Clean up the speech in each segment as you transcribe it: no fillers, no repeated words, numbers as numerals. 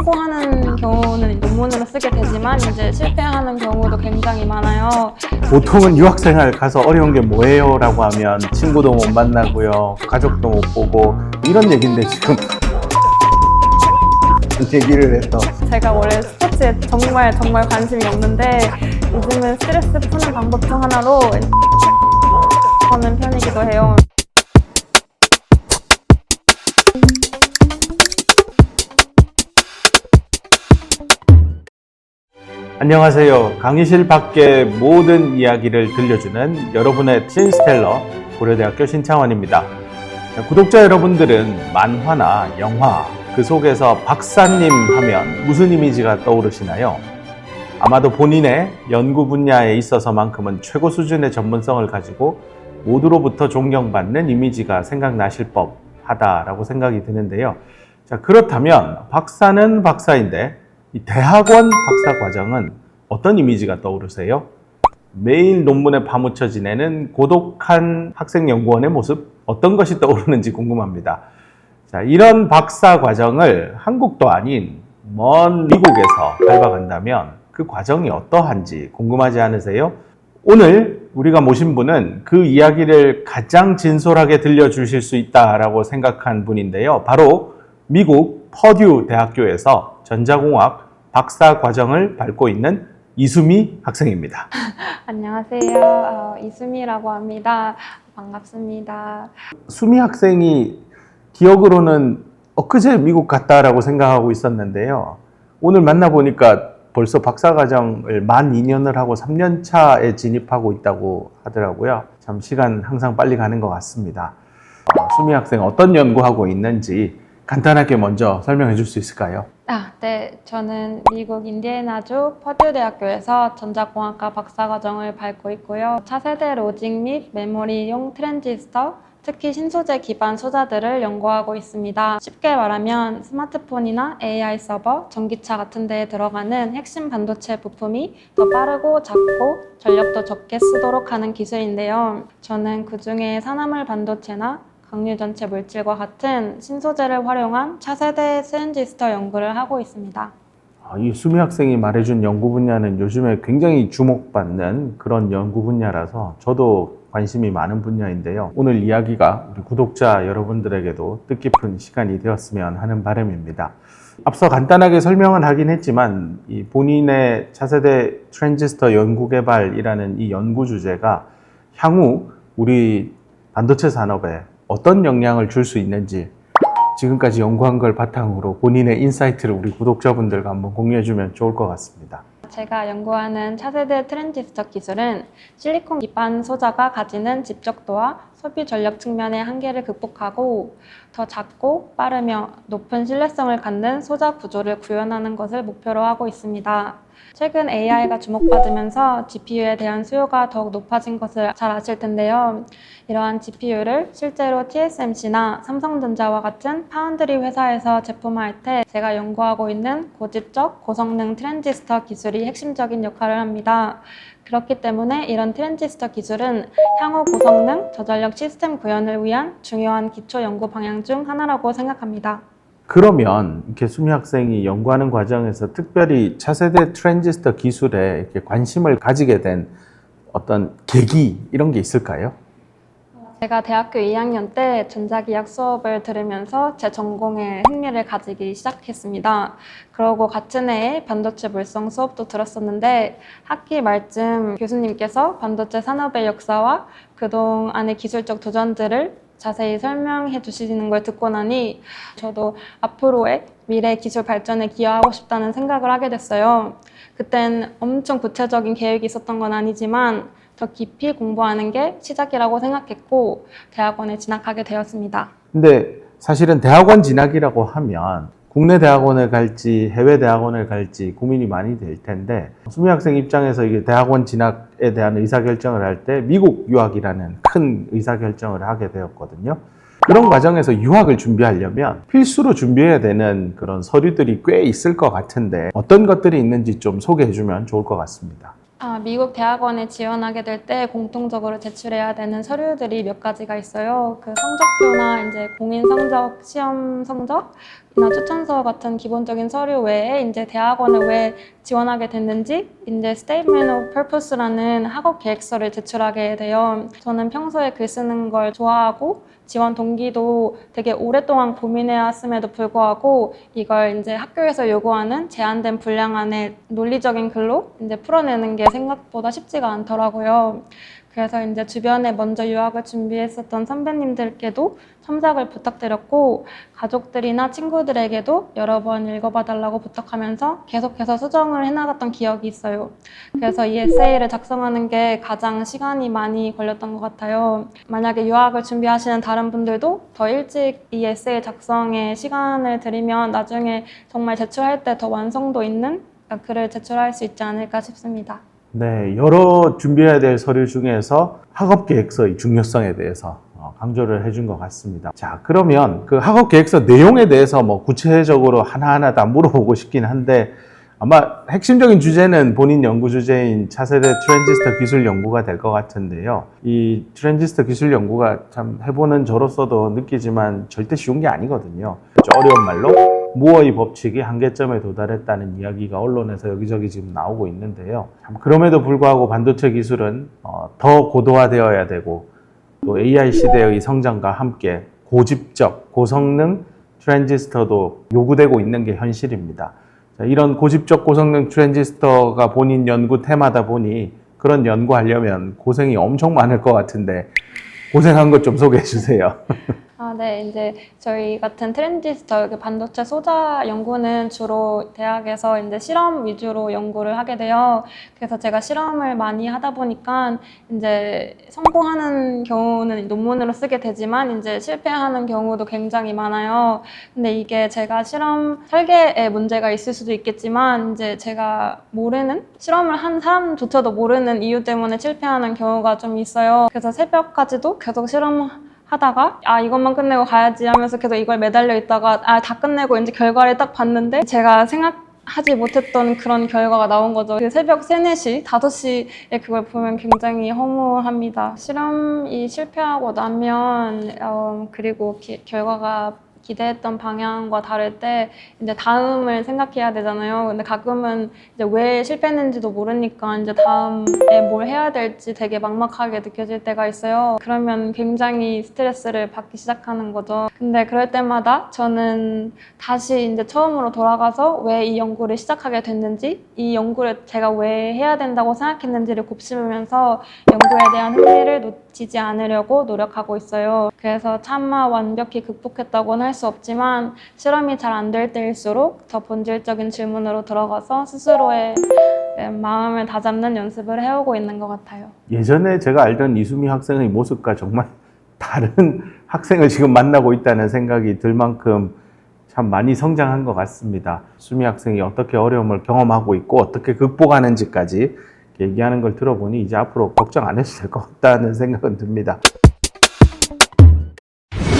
성공하는 경우는 논문으로 쓰게 되지만 이제 실패하는 경우도 굉장히 많아요. 보통은 유학생활 가서 어려운 게 뭐예요? 라고 하면 친구도 못 만나고요, 가족도 못 보고 이런 얘기인데 지금 얘기를 해서 제가 원래 스포츠에 정말 관심이 없는데 요즘은 스트레스 푸는 방법 중 하나로 하는 편이기도 해요. 안녕하세요. 강의실 밖의 모든 이야기를 들려주는 여러분의 신스텔러 고려대학교 신창원입니다. 구독자 여러분들은 만화나 영화, 그 속에서 박사님 하면 무슨 이미지가 떠오르시나요? 아마도 본인의 연구 분야에 있어서만큼은 최고 수준의 전문성을 가지고 모두로부터 존경받는 이미지가 생각나실 법하다라고 생각이 드는데요. 자, 그렇다면 박사는 박사인데 이 대학원 박사 과정은 어떤 이미지가 떠오르세요? 매일 논문에 파묻혀 지내는 고독한 학생 연구원의 모습, 어떤 것이 떠오르는지 궁금합니다. 자, 이런 박사 과정을 한국도 아닌 먼 미국에서 밟아간다면 그 과정이 어떠한지 궁금하지 않으세요? 오늘 우리가 모신 분은 그 이야기를 가장 진솔하게 들려주실 수 있다라고 생각한 분인데요. 바로 미국 퍼듀 대학교에서 전자공학 박사 과정을 밟고 있는 이수미 학생입니다. 안녕하세요. 이수미라고 합니다. 반갑습니다. 수미 학생이 기억으로는 엊그제 미국 갔다라고 생각하고 있었는데요. 오늘 만나보니까 벌써 박사과정을 만 2년을 하고 3년 차에 진입하고 있다고 하더라고요. 참 시간 항상 빨리 가는 것 같습니다. 수미 학생 어떤 연구하고 있는지 간단하게 먼저 설명해 줄 수 있을까요? 네. 저는 미국 인디애나주 퍼듀 대학교에서 전자공학과 박사과정을 밟고 있고요. 차세대 로직 및 메모리용 트랜지스터, 특히 신소재 기반 소자들을 연구하고 있습니다. 쉽게 말하면 스마트폰이나 AI 서버, 전기차 같은 데에 들어가는 핵심 반도체 부품이 더 빠르고 작고 전력도 적게 쓰도록 하는 기술인데요. 저는 그중에 산화물 반도체나 강류 전체 물질과 같은 신소재를 활용한 차세대 트랜지스터 연구를 하고 있습니다. 이 수미 학생이 말해준 연구 분야는 요즘에 굉장히 주목받는 그런 연구 분야라서 저도 관심이 많은 분야인데요. 오늘 이야기가 우리 구독자 여러분들에게도 뜻깊은 시간이 되었으면 하는 바람입니다. 앞서 간단하게 설명은 하긴 했지만 이 본인의 차세대 트랜지스터 연구 개발이라는 이 연구 주제가 향후 우리 반도체 산업에 어떤 영향을 줄 수 있는지 지금까지 연구한 걸 바탕으로 본인의 인사이트를 우리 구독자분들과 한번 공유해주면 좋을 것 같습니다. 제가 연구하는 차세대 트랜지스터 기술은 실리콘 기반 소자가 가지는 집적도와 소비 전력 측면의 한계를 극복하고 더 작고 빠르며 높은 신뢰성을 갖는 소자 구조를 구현하는 것을 목표로 하고 있습니다. 최근 AI가 주목받으면서 GPU에 대한 수요가 더욱 높아진 것을 잘 아실 텐데요. 이러한 GPU를 실제로 TSMC나 삼성전자와 같은 파운드리 회사에서 제품화할 때 제가 연구하고 있는 고집적, 고성능 트랜지스터 기술이 핵심적인 역할을 합니다. 그렇기 때문에 이런 트랜지스터 기술은 향후 고성능, 저전력 시스템 구현을 위한 중요한 기초 연구 방향 중 하나라고 생각합니다. 그러면 이렇게 수미 학생이 연구하는 과정에서 특별히 차세대 트랜지스터 기술에 이렇게 관심을 가지게 된 어떤 계기 이런 게 있을까요? 제가 대학교 2학년 때 전자기학 수업을 들으면서 제 전공에 흥미를 가지기 시작했습니다. 그러고 같은 해에 반도체 물성 수업도 들었었는데 학기 말쯤 교수님께서 반도체 산업의 역사와 그동안의 기술적 도전들을 자세히 설명해 주시는 걸 듣고 나니 저도 앞으로의 미래 기술 발전에 기여하고 싶다는 생각을 하게 됐어요. 그땐 엄청 구체적인 계획이 있었던 건 아니지만 더 깊이 공부하는 게 시작이라고 생각했고 대학원에 진학하게 되었습니다. 근데 사실은 대학원 진학이라고 하면 국내 대학원을 갈지 해외 대학원을 갈지 고민이 많이 될 텐데 수미 학생 입장에서 이게 대학원 진학에 대한 의사결정을 할 때 미국 유학이라는 큰 의사결정을 하게 되었거든요. 그런 과정에서 유학을 준비하려면 필수로 준비해야 되는 그런 서류들이 꽤 있을 것 같은데 어떤 것들이 있는지 좀 소개해 주면 좋을 것 같습니다. 미국 대학원에 지원하게 될 때 공통적으로 제출해야 되는 서류들이 몇 가지가 있어요. 그 성적표나 이제 공인 성적, 시험 성적, 추천서 같은 기본적인 서류 외에 이제 대학원을 왜 지원하게 됐는지 이제 Statement of Purpose라는 학업 계획서를 제출하게 돼요. 저는 평소에 글 쓰는 걸 좋아하고 지원 동기도 되게 오랫동안 고민해왔음에도 불구하고 이걸 이제 학교에서 요구하는 제한된 분량 안에 논리적인 글로 이제 풀어내는 게 생각보다 쉽지가 않더라고요. 그래서 이제 주변에 먼저 유학을 준비했었던 선배님들께도 첨삭을 부탁드렸고 가족들이나 친구들에게도 여러 번 읽어봐달라고 부탁하면서 계속해서 수정을 해나갔던 기억이 있어요. 그래서 이 에세이를 작성하는 게 가장 시간이 많이 걸렸던 것 같아요. 만약에 유학을 준비하시는 다른 분들도 더 일찍 이 에세이 작성에 시간을 들이면 나중에 정말 제출할 때 더 완성도 있는 글을 제출할 수 있지 않을까 싶습니다. 네, 여러 준비해야 될 서류 중에서 학업계획서의 중요성에 대해서 강조를 해준 것 같습니다. 자, 그러면 그 학업계획서 내용에 대해서 뭐 구체적으로 하나하나 다 물어보고 싶긴 한데 아마 핵심적인 주제는 본인 연구 주제인 차세대 트랜지스터 기술 연구가 될 것 같은데요. 이 트랜지스터 기술 연구가 참 해보는 저로서도 느끼지만 절대 쉬운 게 아니거든요. 어려운 말로 무어의 법칙이 한계점에 도달했다는 이야기가 언론에서 여기저기 지금 나오고 있는데요. 그럼에도 불구하고 반도체 기술은 더 고도화되어야 되고 또 AI 시대의 성장과 함께 고집적, 고성능 트랜지스터도 요구되고 있는 게 현실입니다. 자, 이런 고집적 고성능 트랜지스터가 본인 연구 테마다 보니 그런 연구하려면 고생이 엄청 많을 것 같은데 고생한 것 좀 소개해 주세요. 네, 이제 저희 같은 트랜지스터 반도체 소자 연구는 주로 대학에서 이제 실험 위주로 연구를 하게 돼요. 그래서 제가 실험을 많이 하다 보니까 이제 성공하는 경우는 논문으로 쓰게 되지만 이제 실패하는 경우도 굉장히 많아요. 근데 이게 제가 실험 설계에 문제가 있을 수도 있겠지만 이제 제가 모르는 실험을 한 사람조차도 모르는 이유 때문에 실패하는 경우가 좀 있어요. 그래서 새벽까지도 계속 하다가 이것만 끝내고 가야지 하면서 계속 이걸 매달려 있다가 다 끝내고 이제 결과를 딱 봤는데 제가 생각하지 못했던 그런 결과가 나온 거죠. 그 새벽 3, 4시, 5시에 그걸 보면 굉장히 허무합니다. 실험이 실패하고 나면 그리고 결과가 기대했던 방향과 다를 때 이제 다음을 생각해야 되잖아요. 근데 가끔은 이제 왜 실패했는지도 모르니까 이제 다음에 뭘 해야 될지 되게 막막하게 느껴질 때가 있어요. 그러면 굉장히 스트레스를 받기 시작하는 거죠. 근데 그럴 때마다 저는 다시 이제 처음으로 돌아가서 왜 이 연구를 시작하게 됐는지, 이 연구를 제가 왜 해야 된다고 생각했는지를 곱씹으면서 연구에 대한 흥미를 놓치지 않으려고 노력하고 있어요. 그래서 차마 완벽히 극복했다고는 할 수 없지만 실험이 잘 안 될 때일수록 더 본질적인 질문으로 들어가서 스스로의 마음을 다잡는 연습을 해오고 있는 것 같아요. 예전에 제가 알던 이수미 학생의 모습과 정말 다른 학생을 지금 만나고 있다는 생각이 들 만큼 참 많이 성장한 것 같습니다. 수미 학생이 어떻게 어려움을 경험하고 있고 어떻게 극복하는지까지 얘기하는 걸 들어보니 이제 앞으로 걱정 안 해도 될 것 같다는 생각은 듭니다.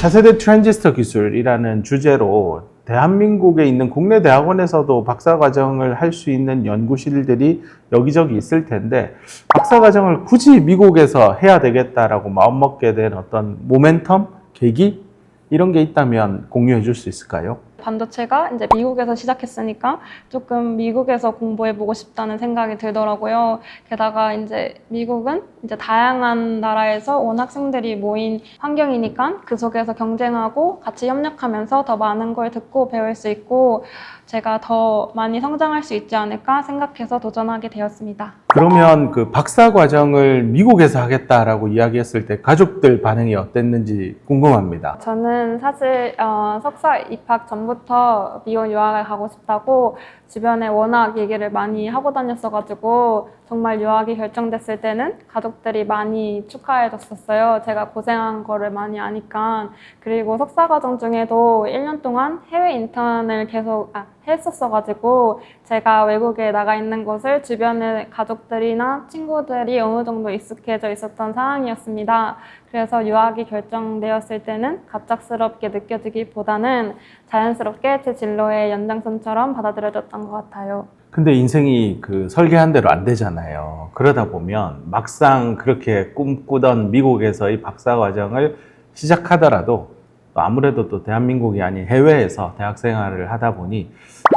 차세대 트랜지스터 기술이라는 주제로 대한민국에 있는 국내 대학원에서도 박사과정을 할 수 있는 연구실들이 여기저기 있을 텐데 박사과정을 굳이 미국에서 해야 되겠다라고 마음먹게 된 어떤 모멘텀, 계기 이런 게 있다면 공유해 줄 수 있을까요? 반도체가 이제 미국에서 시작했으니까 조금 미국에서 공부해보고 싶다는 생각이 들더라고요. 게다가 이제 미국은 이제 다양한 나라에서 온 학생들이 모인 환경이니까 그 속에서 경쟁하고 같이 협력하면서 더 많은 걸 듣고 배울 수 있고 제가 더 많이 성장할 수 있지 않을까 생각해서 도전하게 되었습니다. 그러면 그 박사 과정을 미국에서 하겠다라고 이야기했을 때 가족들 반응이 어땠는지 궁금합니다. 저는 사실 석사 입학 전부터 미국 유학을 가고 싶다고 주변에 워낙 얘기를 많이 하고 다녔어가지고 정말 유학이 결정됐을 때는 가족들이 많이 축하해줬었어요. 제가 고생한 거를 많이 아니까. 그리고 석사 과정 중에도 1년 동안 해외 인턴을 계속 했었어가지고 제가 외국에 나가 있는 것을 주변의 가족들이나 친구들이 어느 정도 익숙해져 있었던 상황이었습니다. 그래서 유학이 결정되었을 때는 갑작스럽게 느껴지기보다는 자연스럽게 제 진로의 연장선처럼 받아들여졌던 것 같아요. 근데 인생이 그 설계한 대로 안 되잖아요. 그러다 보면 막상 그렇게 꿈꾸던 미국에서의 박사 과정을 시작하더라도 또 아무래도 또 대한민국이 아닌 해외에서 대학 생활을 하다 보니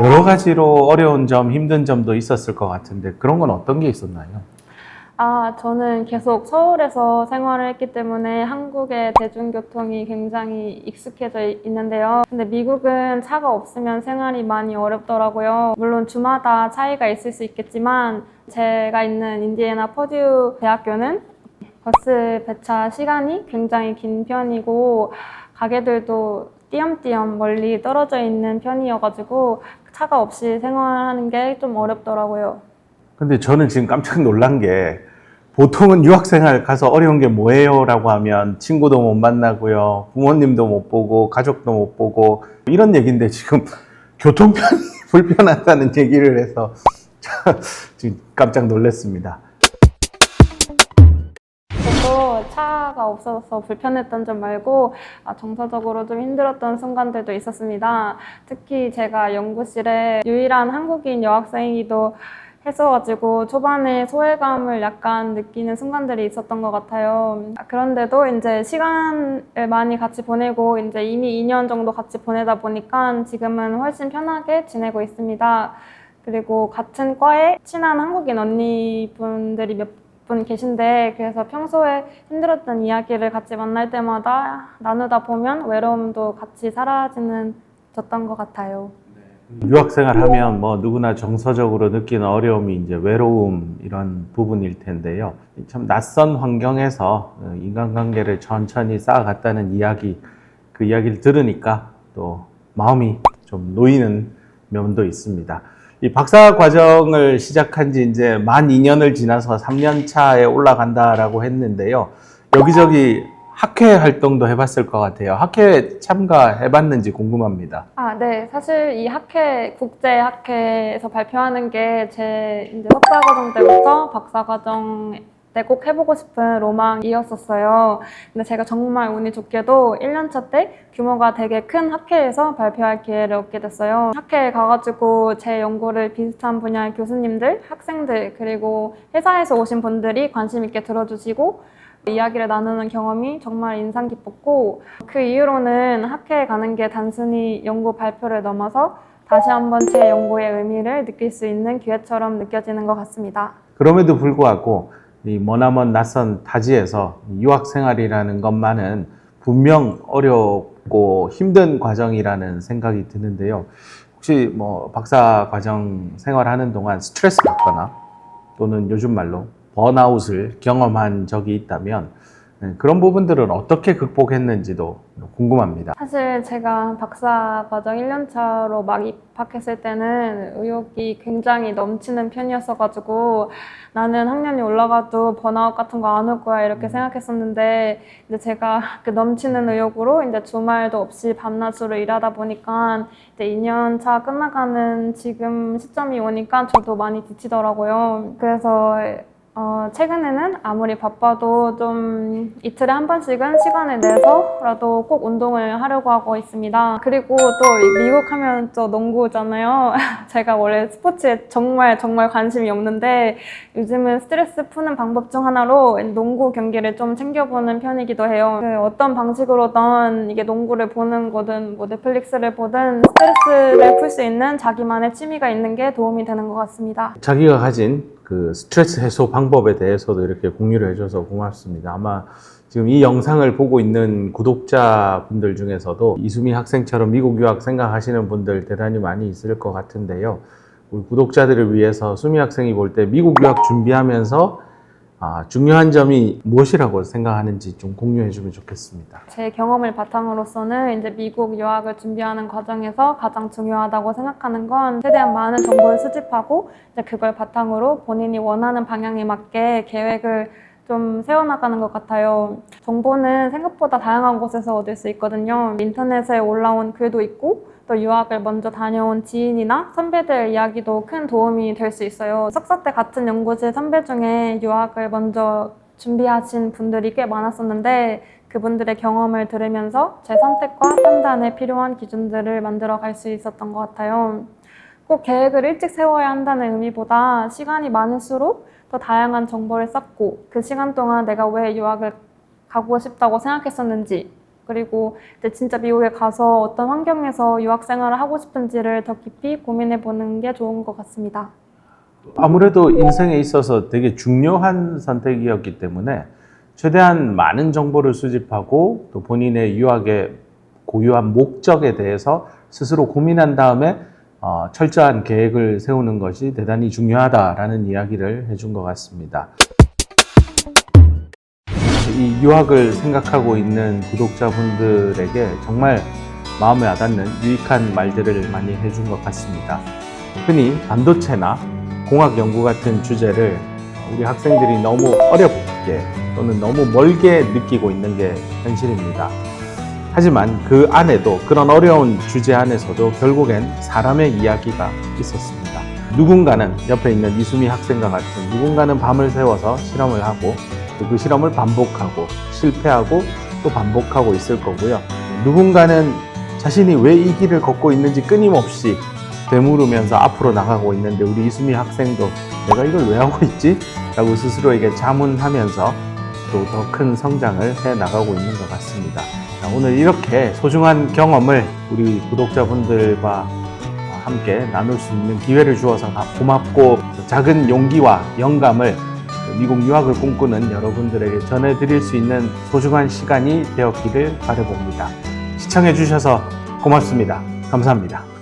여러 가지로 어려운 점, 힘든 점도 있었을 것 같은데 그런 건 어떤 게 있었나요? 저는 계속 서울에서 생활을 했기 때문에 한국의 대중교통이 굉장히 익숙해져 있는데요. 근데 미국은 차가 없으면 생활이 많이 어렵더라고요. 물론 주마다 차이가 있을 수 있겠지만 제가 있는 인디애나 퍼듀 대학교는 버스 배차 시간이 굉장히 긴 편이고 가게들도 띄엄띄엄 멀리 떨어져 있는 편이어가지고 차가 없이 생활하는 게 좀 어렵더라고요. 근데 저는 지금 깜짝 놀란 게 보통은 유학생활 가서 어려운 게 뭐예요? 라고 하면 친구도 못 만나고요. 부모님도 못 보고 가족도 못 보고 이런 얘기인데 지금 교통편이 불편하다는 얘기를 해서 지금 깜짝 놀랐습니다. 저도 차가 없어서 불편했던 점 말고 정서적으로 좀 힘들었던 순간들도 있었습니다. 특히 제가 연구실에 유일한 한국인 여학생이기도 했어가지고 초반에 소외감을 약간 느끼는 순간들이 있었던 것 같아요. 그런데도 이제 시간을 많이 같이 보내고 이제 이미 2년 정도 같이 보내다 보니까 지금은 훨씬 편하게 지내고 있습니다. 그리고 같은 과에 친한 한국인 언니분들이 몇 분 계신데 그래서 평소에 힘들었던 이야기를 같이 만날 때마다 나누다 보면 외로움도 같이 사라지는 졌던 것 같아요. 유학생활 하면 뭐 누구나 정서적으로 느끼는 어려움이 이제 외로움 이런 부분일 텐데요. 참 낯선 환경에서 인간관계를 천천히 쌓아갔다는 이야기, 그 이야기를 들으니까 또 마음이 좀 놓이는 면도 있습니다. 이 박사 과정을 시작한 지 이제 만 2년을 지나서 3년 차에 올라간다라고 했는데요. 여기저기 학회 활동도 해봤을 것 같아요. 학회 참가해봤는지 궁금합니다. 네. 사실 이 학회, 국제학회에서 발표하는 게 제 이제 석사과정 때부터 박사과정 때 꼭 해보고 싶은 로망이었었어요. 근데 제가 정말 운이 좋게도 1년차 때 규모가 되게 큰 학회에서 발표할 기회를 얻게 됐어요. 학회에 가가지고 제 연구를 비슷한 분야의 교수님들, 학생들, 그리고 회사에서 오신 분들이 관심 있게 들어주시고 이야기를 나누는 경험이 정말 인상 깊었고 그 이후로는 학회에 가는 게 단순히 연구 발표를 넘어서 다시 한번 제 연구의 의미를 느낄 수 있는 기회처럼 느껴지는 것 같습니다. 그럼에도 불구하고 이 머나먼 낯선 타지에서 유학 생활이라는 것만은 분명 어렵고 힘든 과정이라는 생각이 드는데요. 혹시 뭐 박사 과정 생활하는 동안 스트레스 받거나 또는 요즘 말로 번아웃을 경험한 적이 있다면 그런 부분들은 어떻게 극복했는지도 궁금합니다. 사실 제가 박사 과정 1년차로 막 입학했을 때는 의욕이 굉장히 넘치는 편이었어가지고 나는 학년이 올라가도 번아웃 같은 거 안 올 거야 이렇게 생각했었는데 이제 제가 그 넘치는 의욕으로 이제 주말도 없이 밤낮으로 일하다 보니까 이제 2년차 끝나가는 지금 시점이 오니까 저도 많이 지치더라고요. 그래서 최근에는 아무리 바빠도 좀 이틀에 한 번씩은 시간을 내서라도 꼭 운동을 하려고 하고 있습니다. 그리고 또 미국 하면 또 농구잖아요. 제가 원래 스포츠에 정말 관심이 없는데 요즘은 스트레스 푸는 방법 중 하나로 농구 경기를 좀 챙겨보는 편이기도 해요. 어떤 방식으로든 이게 농구를 보는 거든 뭐 넷플릭스를 보든 스트레스를 풀 수 있는 자기만의 취미가 있는 게 도움이 되는 것 같습니다. 자기가 가진 그 스트레스 해소 방법에 대해서도 이렇게 공유를 해줘서 고맙습니다. 아마 지금 이 영상을 보고 있는 구독자분들 중에서도 이수미 학생처럼 미국 유학 생각하시는 분들 대단히 많이 있을 것 같은데요. 우리 구독자들을 위해서 수미 학생이 볼 때 미국 유학 준비하면서 중요한 점이 무엇이라고 생각하는지 좀 공유해 주면 좋겠습니다. 제 경험을 바탕으로서는 이제 미국 유학을 준비하는 과정에서 가장 중요하다고 생각하는 건 최대한 많은 정보를 수집하고 이제 그걸 바탕으로 본인이 원하는 방향에 맞게 계획을 좀 세워나가는 것 같아요. 정보는 생각보다 다양한 곳에서 얻을 수 있거든요. 인터넷에 올라온 글도 있고 또 유학을 먼저 다녀온 지인이나 선배들 이야기도 큰 도움이 될 수 있어요. 석사 때 같은 연구실 선배 중에 유학을 먼저 준비하신 분들이 꽤 많았었는데 그분들의 경험을 들으면서 제 선택과 판단에 필요한 기준들을 만들어 갈 수 있었던 것 같아요. 꼭 계획을 일찍 세워야 한다는 의미보다 시간이 많을수록 더 다양한 정보를 쌓고 그 시간 동안 내가 왜 유학을 가고 싶다고 생각했었는지 그리고 이제 진짜 미국에 가서 어떤 환경에서 유학 생활을 하고 싶은지를 더 깊이 고민해 보는 게 좋은 것 같습니다. 아무래도 인생에 있어서 되게 중요한 선택이었기 때문에 최대한 많은 정보를 수집하고 또 본인의 유학의 고유한 목적에 대해서 스스로 고민한 다음에 철저한 계획을 세우는 것이 대단히 중요하다라는 이야기를 해준 것 같습니다. 이 유학을 생각하고 있는 구독자분들에게 정말 마음에 와닿는 유익한 말들을 많이 해준 것 같습니다. 흔히 반도체나 공학 연구 같은 주제를 우리 학생들이 너무 어렵게 또는 너무 멀게 느끼고 있는 게 현실입니다. 하지만 그 안에도 그런 어려운 주제 안에서도 결국엔 사람의 이야기가 있었습니다. 누군가는 옆에 있는 이수미 학생과 같은 누군가는 밤을 새워서 실험을 하고 또 그 실험을 반복하고 실패하고 또 반복하고 있을 거고요. 누군가는 자신이 왜 이 길을 걷고 있는지 끊임없이 되물으면서 앞으로 나가고 있는데 우리 이수미 학생도 내가 이걸 왜 하고 있지? 라고 스스로에게 자문하면서 또 더 큰 성장을 해 나가고 있는 것 같습니다. 오늘 이렇게 소중한 경험을 우리 구독자분들과 함께 나눌 수 있는 기회를 주어서 고맙고 작은 용기와 영감을 미국 유학을 꿈꾸는 여러분들에게 전해드릴 수 있는 소중한 시간이 되었기를 바라봅니다. 시청해 주셔서 고맙습니다. 감사합니다.